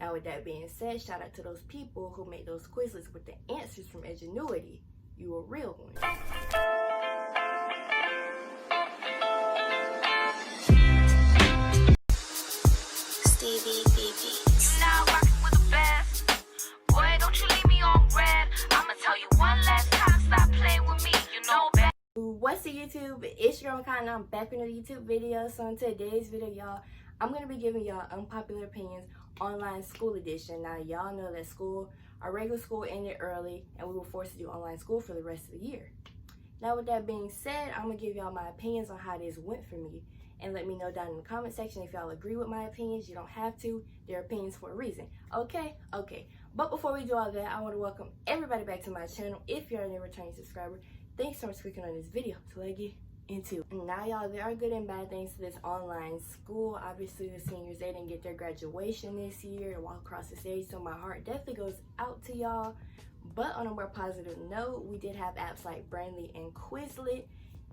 Now with that being said, shout out to those people who made those Quizlets with the answers from Ingenuity. You a real one. Stevie BB. You now rockin' with the best. Boy, don't you leave me on red. I'ma tell you one last time, stop playing with me. You know better. What's up, YouTube? It's your girl MaKyla. I'm back with another YouTube video. So in today's video, y'all, I'm gonna be giving y'all unpopular opinions online school edition. Now y'all know that our regular school ended early and we were forced to do online school for the rest of the year. Now with that being said, I'm gonna give y'all my opinions on how this went for me, and let me know down in the comment section if y'all agree with my opinions. You don't have to, they're opinions for a reason. Okay, but before we do all that, I want to welcome everybody back to my channel. If you're a new returning subscriber, thanks so much for clicking on this video. So let's get into it. Now y'all, there are good and bad things to this online school. Obviously the seniors, they didn't get their graduation this year to walk across the stage, so my heart definitely goes out to y'all. But on a more positive note, we did have apps like Brandly and Quizlet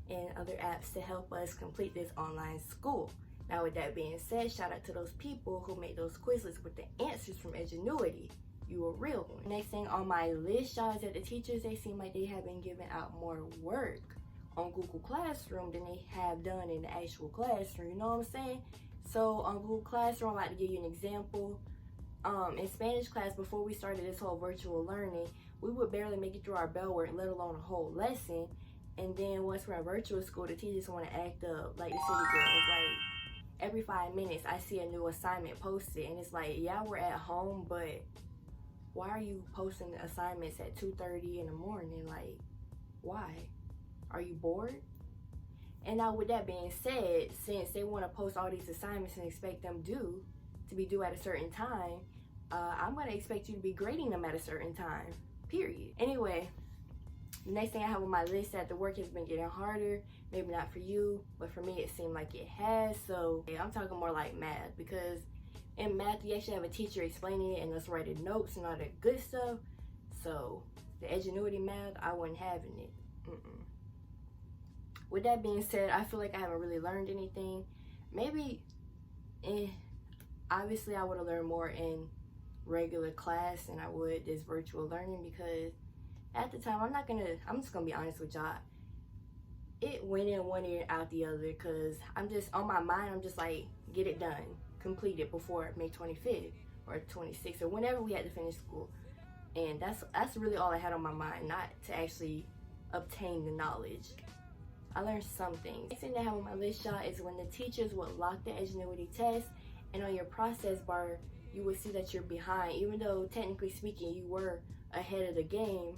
and other apps to help us complete this online school. Now with that being said, shout out to those people who made those Quizlets with the answers from Ingenuity. You a real one. Next thing on my list, y'all, is that the teachers, they seem like they have been giving out more work on Google Classroom than they have done in the actual classroom. You know what I'm saying? So on Google Classroom, I'd like to give you an example. In Spanish class, before we started this whole virtual learning, we would barely make it through our bell work, let alone a whole lesson. And then once we're in virtual school, the teachers want to act up like the city girls. Like every 5 minutes, I see a new assignment posted, and it's like, yeah, we're at home, but why are you posting assignments at 2:30 in the morning? Like, why? Are you bored? And now with that being said, since they want to post all these assignments and expect them to be due at a certain time, I'm going to expect you to be grading them at a certain time, period. Anyway, the next thing I have on my list, that the work has been getting harder. Maybe not for you, but for me it seemed like it has. So yeah, I'm talking more like math, because in math you actually have a teacher explaining it and us writing notes and all that good stuff. So the Ingenuity math, I wasn't having it. With that being said, I feel like I haven't really learned anything. Maybe, obviously I would have learned more in regular class than I would this virtual learning, because at the time, I'm just gonna be honest with y'all, it went in one ear out the other, because I'm just on my mind, I'm just like, get it done, complete it before May 25th or 26th or whenever we had to finish school. And that's really all I had on my mind, not to actually obtain the knowledge. I learned some things. Next thing I have on my list, y'all, is when the teachers would lock the Ingenuity test, and on your process bar you would see that you're behind, even though technically speaking you were ahead of the game.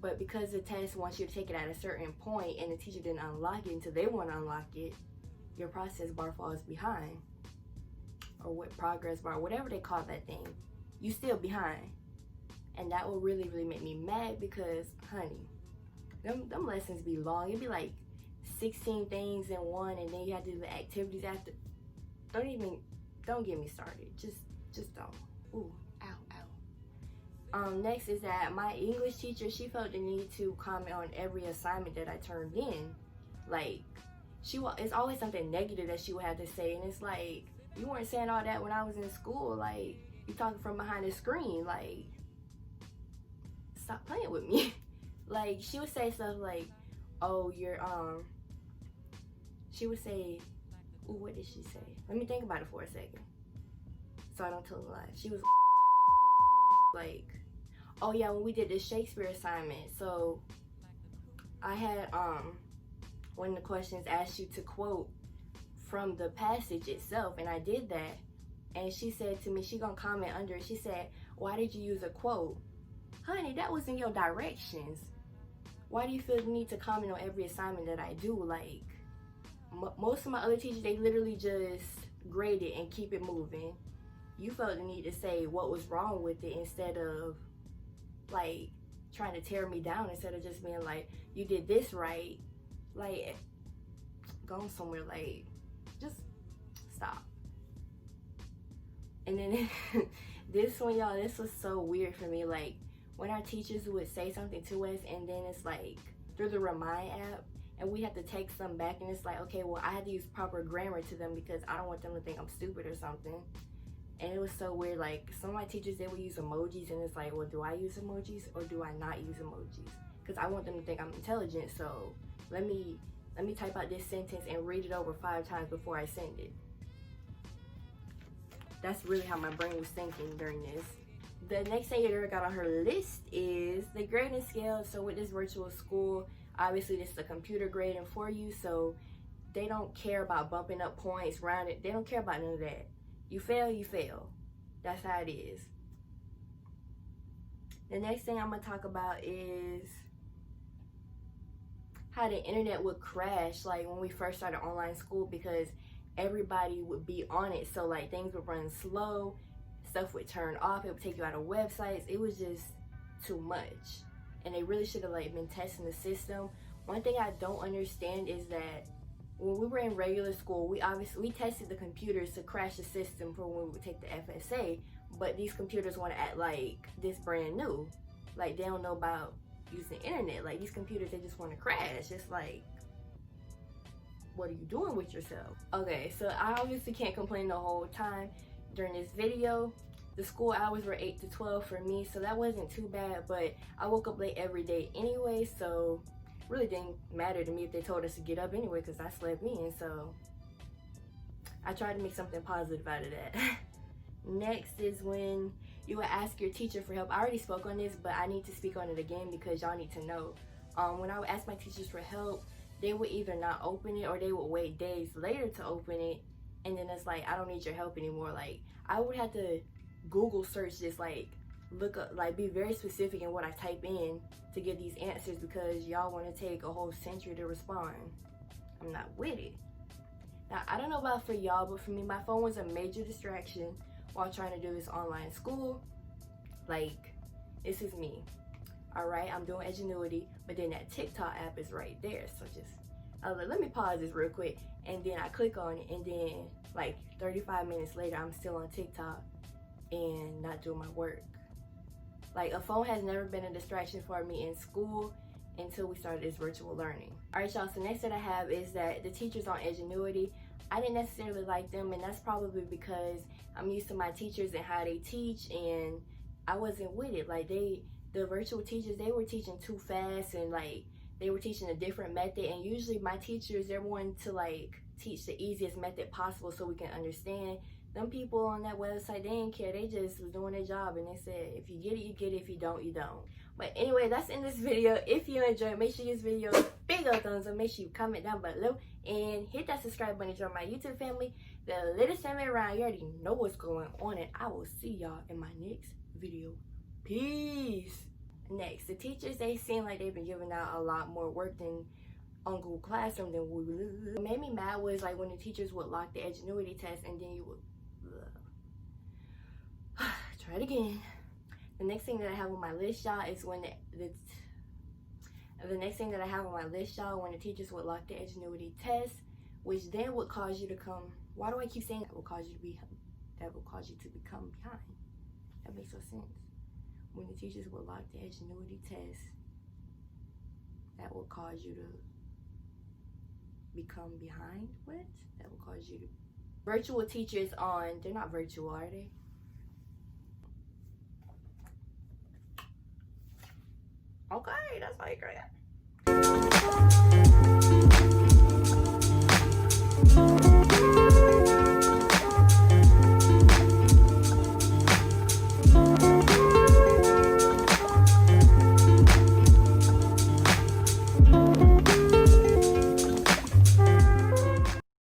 But because the test wants you to take it at a certain point and the teacher didn't unlock it until they want to unlock it, your process bar falls behind. Or what, progress bar, whatever they call that thing, you still behind. And that will really make me mad, because honey, them lessons be long. It'd be like 16 things in one, and then you have to do the activities after. Don't get me started. Just don't. Ooh, ow. Next is that my English teacher, she felt the need to comment on every assignment that I turned in. Like, it's always something negative that she would have to say, and it's like, you weren't saying all that when I was in school. Like, you talking from behind the screen. Like, stop playing with me. Like, she would say stuff like, oh, she would say, ooh, what did she say? Let me think about it for a second, so I don't tell a lie. She was like, oh yeah, when we did the Shakespeare assignment, so I had one of the questions asked you to quote from the passage itself, and I did that, and she said to me, she gonna comment under it, she said, why did you use a quote? Honey, that was in your directions. Why do you feel the need to comment on every assignment that I do? Like, most of my other teachers, they literally just grade it and keep it moving. You felt the need to say what was wrong with it, instead of like trying to tear me down, instead of just being like, you did this right. Like, going somewhere, like, just stop. And then this one, y'all, this was so weird for me. Like, when our teachers would say something to us, and then it's like through the Remind app, and we have to take some back, and it's like, okay, well, I had to use proper grammar to them because I don't want them to think I'm stupid or something. And it was so weird. Like, some of my teachers, they would use emojis, and it's like, well, do I use emojis or do I not use emojis? Because I want them to think I'm intelligent, so let me type out this sentence and read it over 5 times before I send it. That's really how my brain was thinking during this. The next thing Yadira got on her list is the grading scale. So with this virtual school, obviously this is the computer grading for you, so they don't care about bumping up points, rounded. They don't care about none of that. You fail, you fail. That's how it is. The next thing I'm gonna talk about is how the internet would crash, like when we first started online school, because everybody would be on it. So like things would run slow, stuff would turn off, it would take you out of websites. It was just too much. And they really should have like been testing the system. One thing I don't understand is that when we were in regular school, we tested the computers to crash the system for when we would take the FSA, but these computers want to act like this brand new. Like they don't know about using the internet. Like these computers, they just want to crash. It's like, what are you doing with yourself? Okay, so I obviously can't complain the whole time. During this video, the school hours were 8 to 12 for me, so that wasn't too bad, but I woke up late every day anyway, so really didn't matter to me if they told us to get up anyway, because I slept in. So I tried to make something positive out of that. Next is when you would ask your teacher for help. I already spoke on this, but I need to speak on it again because y'all need to know. When I would ask my teachers for help, they would either not open it or they would wait days later to open it, and then it's like, I don't need your help anymore. Like I would have to Google search this, like look up, like be very specific in what I type in to get these answers, because y'all want to take a whole century to respond. I'm not with it. Now I don't know about for y'all, but for me, my phone was a major distraction while trying to do this online school. Like, this is me. All right, I'm doing Edgenuity, but then that TikTok app is right there. So just, I was like, let me pause this real quick. And then I click on it, and then like 35 minutes later, I'm still on TikTok and not doing my work. Like, a phone has never been a distraction for me in school until we started this virtual learning. All right, y'all, so next that I have is that the teachers on Edgenuity, I didn't necessarily like them, and that's probably because I'm used to my teachers and how they teach, and I wasn't with it. Like, the virtual teachers, they were teaching too fast, and like they were teaching a different method, and usually my teachers, they're wanting to like teach the easiest method possible so we can understand. Them people on that website, they didn't care. They just was doing their job, and they said, if you get it, you get it. If you don't, you don't. But anyway, that's in this video. If you enjoyed, make sure you give this video a big old thumbs up. Make sure you comment down below and hit that subscribe button to join my YouTube family, the latest family around. You already know what's going on, and I will see y'all in my next video. Peace. Next, the teachers, they seem like they've been giving out a lot more work than on Google Classroom than we would. What made me mad was like when the teachers would lock the Edgenuity test, and then you would try it again. The next thing that I have on my list, y'all, is when the next thing that I have on my list, y'all, when the teachers would lock the Edgenuity test, which then would cause you to come. Why do I keep saying that? Will cause you to be, that will cause you to become behind. That makes no sense. When the teachers would lock the Edgenuity test, that will cause you to become behind. What? That will cause you to. Virtual teachers on, they're not virtual, are they? Okay, that's like right.